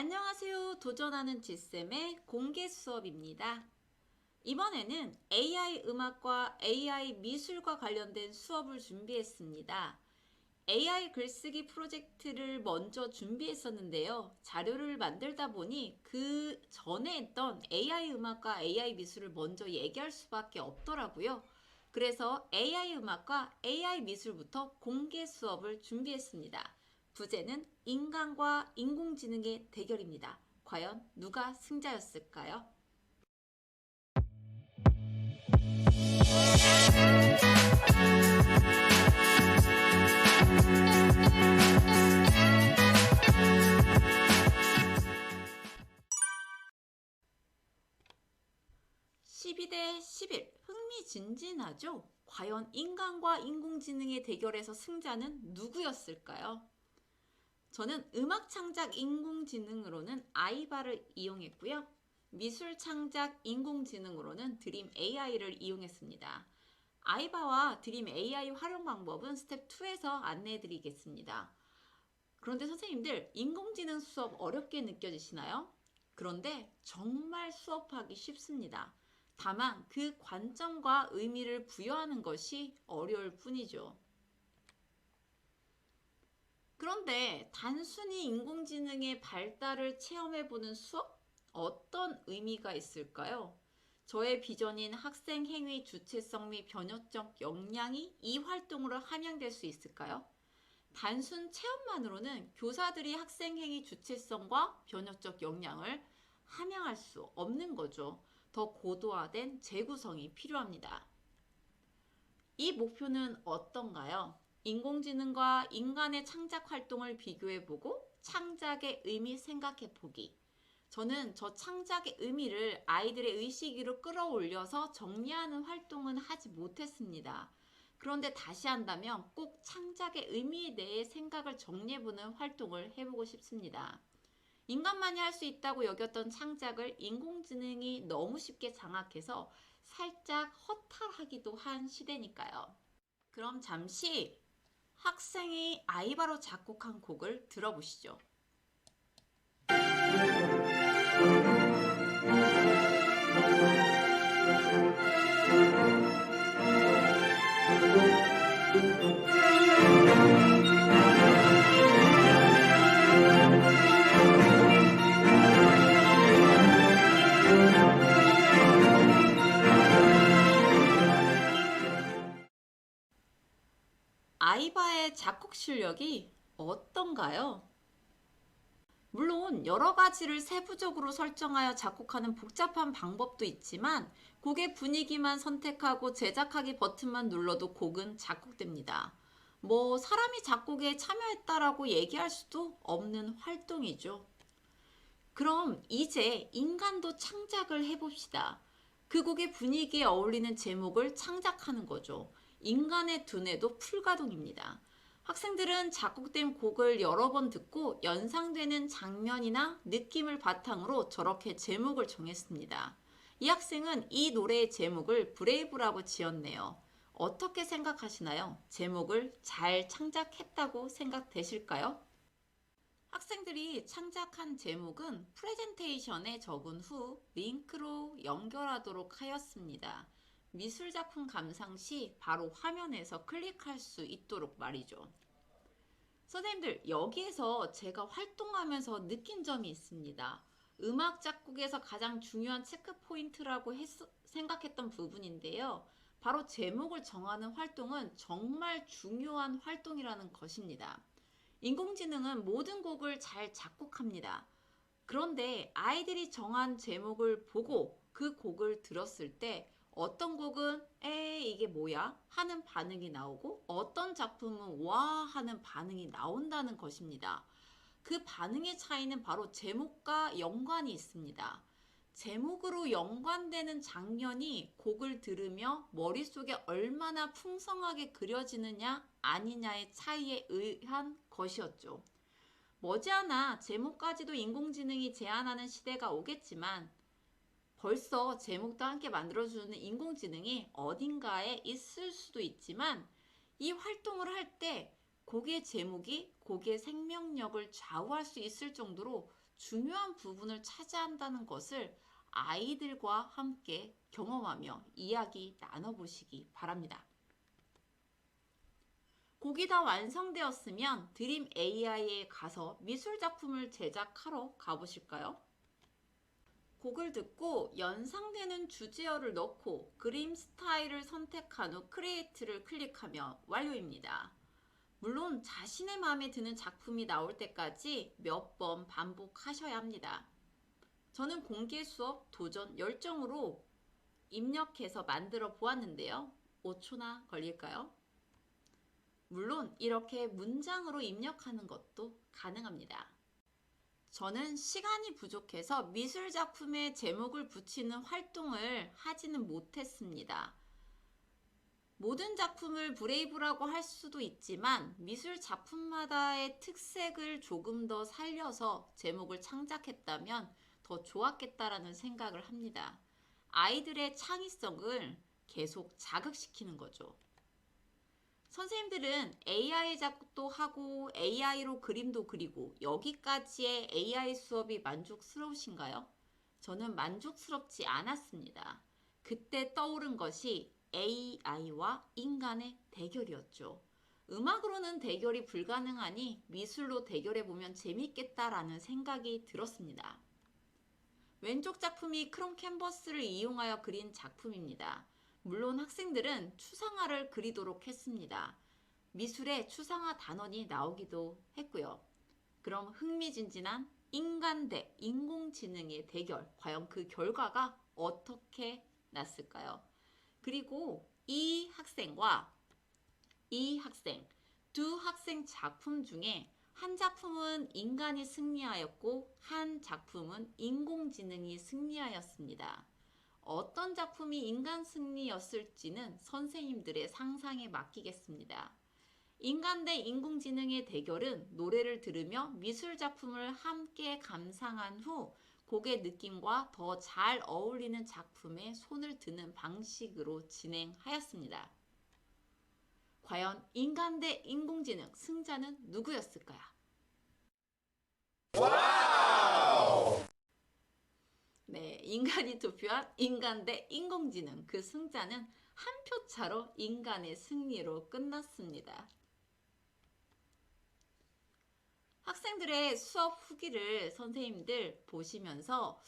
안녕하세요. 도전하는 지쌤의 공개 수업입니다. 이번에는 AI 음악과 AI 미술과 관련된 수업을 준비했습니다. AI 글쓰기 프로젝트를 먼저 준비했었는데요. 자료를 만들다 보니 그 전에 했던 AI 음악과 AI 미술을 먼저 얘기할 수밖에 없더라고요. 그래서 AI 음악과 AI 미술부터 공개 수업을 준비했습니다. 부제는 인간과 인공지능의 대결입니다. 과연 누가 승자였을까요? (12대 11) 흥미진진하죠? 과연 인간과 인공지능의 대결에서 승자는 누구였을까요? 저는 음악 창작 인공지능으로는 아이바를 이용했고요. 미술 창작 인공지능으로는 드림 AI를 이용했습니다. 아이바와 드림 AI 활용 방법은 스텝 2에서 안내해 드리겠습니다. 그런데 선생님들, 인공지능 수업 어렵게 느껴지시나요? 그런데 정말 수업하기 쉽습니다. 다만 그 관점과 의미를 부여하는 것이 어려울 뿐이죠. 그런데 단순히 인공지능의 발달을 체험해보는 수업? 어떤 의미가 있을까요? 저의 비전인 학생 행위 주체성 및 변혁적 역량이 이 활동으로 함양될 수 있을까요? 단순 체험만으로는 교사들이 학생 행위 주체성과 변혁적 역량을 함양할 수 없는 거죠. 더 고도화된 재구성이 필요합니다. 이 목표는 어떤가요? 인공지능과 인간의 창작 활동을 비교해보고 창작의 의미 생각해보기. 저는 저 창작의 의미를 아이들의 의식 위로 끌어올려서 정리하는 활동은 하지 못했습니다. 그런데 다시 한다면 꼭 창작의 의미에 대해 생각을 정리해보는 활동을 해보고 싶습니다. 인간만이 할 수 있다고 여겼던 창작을 인공지능이 너무 쉽게 장악해서 살짝 허탈하기도 한 시대니까요. 그럼 잠시 학생이 아이바로 작곡한 곡을 들어보시죠. 아이바의 작곡 실력이 어떤가요? 물론 여러 가지를 세부적으로 설정하여 작곡하는 복잡한 방법도 있지만 곡의 분위기만 선택하고 제작하기 버튼만 눌러도 곡은 작곡됩니다. 사람이 작곡에 참여했다라고 얘기할 수도 없는 활동이죠. 그럼 이제 인간도 창작을 해봅시다. 그 곡의 분위기에 어울리는 제목을 창작하는 거죠. 인간의 두뇌도 풀가동입니다. 학생들은 작곡된 곡을 여러 번 듣고 연상되는 장면이나 느낌을 바탕으로 저렇게 제목을 정했습니다. 이 학생은 이 노래의 제목을 브레이브라고 지었네요. 어떻게 생각하시나요? 제목을 잘 창작했다고 생각되실까요? 학생들이 창작한 제목은 프레젠테이션에 적은 후 링크로 연결하도록 하였습니다. 미술작품 감상 시 바로 화면에서 클릭할 수 있도록 말이죠. 선생님들, 여기에서 제가 활동하면서 느낀 점이 있습니다. 음악 작곡에서 가장 중요한 체크 포인트라고 생각했던 부분인데요. 바로 제목을 정하는 활동은 정말 중요한 활동이라는 것입니다. 인공지능은 모든 곡을 잘 작곡합니다. 그런데 아이들이 정한 제목을 보고 그 곡을 들었을 때 어떤 곡은 이게 뭐야? 하는 반응이 나오고 어떤 작품은 와 하는 반응이 나온다는 것입니다. 그 반응의 차이는 바로 제목과 연관이 있습니다. 제목으로 연관되는 장면이 곡을 들으며 머릿속에 얼마나 풍성하게 그려지느냐 아니냐의 차이에 의한 것이었죠. 머지않아 제목까지도 인공지능이 제안하는 시대가 오겠지만 벌써 제목도 함께 만들어주는 인공지능이 어딘가에 있을 수도 있지만 이 활동을 할 때 곡의 제목이 곡의 생명력을 좌우할 수 있을 정도로 중요한 부분을 차지한다는 것을 아이들과 함께 경험하며 이야기 나눠보시기 바랍니다. 곡이 다 완성되었으면 드림 AI에 가서 미술 작품을 제작하러 가보실까요? 곡을 듣고 연상되는 주제어를 넣고 그림 스타일을 선택한 후 크리에이트를 클릭하며 완료입니다. 물론 자신의 마음에 드는 작품이 나올 때까지 몇 번 반복하셔야 합니다. 저는 공개 수업 도전 열정으로 입력해서 만들어 보았는데요. 5초나 걸릴까요? 물론 이렇게 문장으로 입력하는 것도 가능합니다. 저는 시간이 부족해서 미술 작품에 제목을 붙이는 활동을 하지는 못했습니다. 모든 작품을 브레이브라고 할 수도 있지만 미술 작품마다의 특색을 조금 더 살려서 제목을 창작했다면 더 좋았겠다라는 생각을 합니다. 아이들의 창의성을 계속 자극시키는 거죠. 선생님들은 AI 작곡도 하고 AI로 그림도 그리고 여기까지의 AI 수업이 만족스러우신가요? 저는 만족스럽지 않았습니다. 그때 떠오른 것이 AI와 인간의 대결이었죠. 음악으로는 대결이 불가능하니 미술로 대결해보면 재밌겠다라는 생각이 들었습니다. 왼쪽 작품이 크롬 캔버스를 이용하여 그린 작품입니다. 물론 학생들은 추상화를 그리도록 했습니다. 미술에 추상화 단원이 나오기도 했고요. 그럼 흥미진진한 인간 대 인공지능의 대결, 과연 그 결과가 어떻게 났을까요? 그리고 이 학생과 이 학생, 두 학생 작품 중에 한 작품은 인간이 승리하였고 한 작품은 인공지능이 승리하였습니다. 어떤 작품이 인간 승리였을지는 선생님들의 상상에 맡기겠습니다. 인간 대 인공지능의 대결은 노래를 들으며 미술 작품을 함께 감상한 후 곡의 느낌과 더 잘 어울리는 작품에 손을 드는 방식으로 진행하였습니다. 과연 인간 대 인공지능 승자는 누구였을까요? 와우! 네, 인간이 투표한 인간 대 인공지능, 그 승자는 한 표 차로 인간의 승리로 끝났습니다. 학생들의 수업 후기를 선생님들 보시면서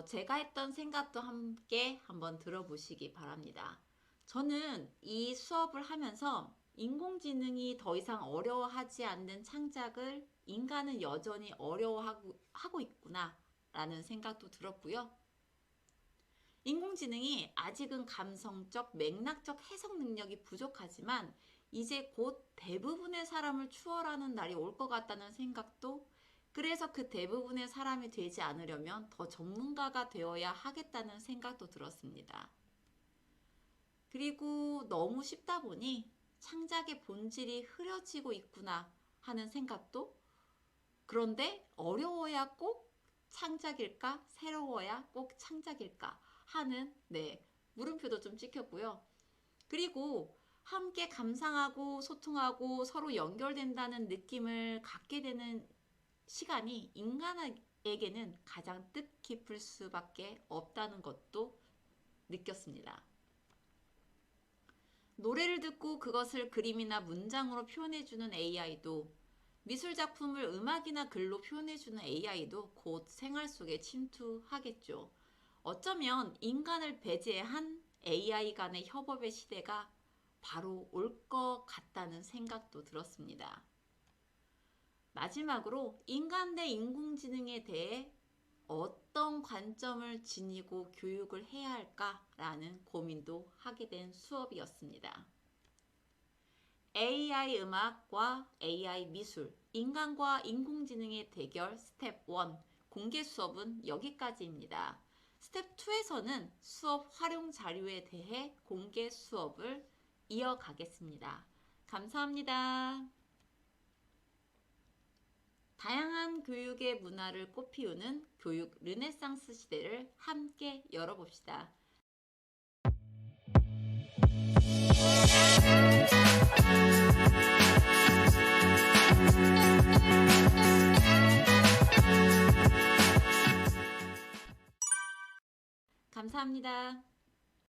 제가 했던 생각도 함께 한번 들어보시기 바랍니다. 저는 이 수업을 하면서 인공지능이 더 이상 어려워하지 않는 창작을 인간은 여전히 어려워하고 있구나 라는 생각도 들었고요. 인공지능이 아직은 감성적, 맥락적 해석 능력이 부족하지만 이제 곧 대부분의 사람을 추월하는 날이 올 것 같다는 생각도, 그래서 그 대부분의 사람이 되지 않으려면 더 전문가가 되어야 하겠다는 생각도 들었습니다. 그리고 너무 쉽다 보니 창작의 본질이 흐려지고 있구나 하는 생각도, 그런데 어려워야 꼭 창작일까? 새로워야 꼭 창작일까? 하는 물음표도 좀 찍혔고요. 그리고 함께 감상하고 소통하고 서로 연결된다는 느낌을 갖게 되는 시간이 인간에게는 가장 뜻깊을 수밖에 없다는 것도 느꼈습니다. 노래를 듣고 그것을 그림이나 문장으로 표현해주는 AI도, 미술 작품을 음악이나 글로 표현해주는 AI도 곧 생활 속에 침투하겠죠. 어쩌면 인간을 배제한 AI 간의 협업의 시대가 바로 올 것 같다는 생각도 들었습니다. 마지막으로 인간 대 인공지능에 대해 어떤 관점을 지니고 교육을 해야 할까라는 고민도 하게 된 수업이었습니다. AI 음악과 AI 미술, 인간과 인공지능의 대결 스텝 1 공개 수업은 여기까지입니다. 스텝 2에서는 수업 활용 자료에 대해 공개 수업을 이어가겠습니다. 감사합니다. 다양한 교육의 문화를 꽃피우는 교육 르네상스 시대를 함께 열어봅시다. 감사합니다.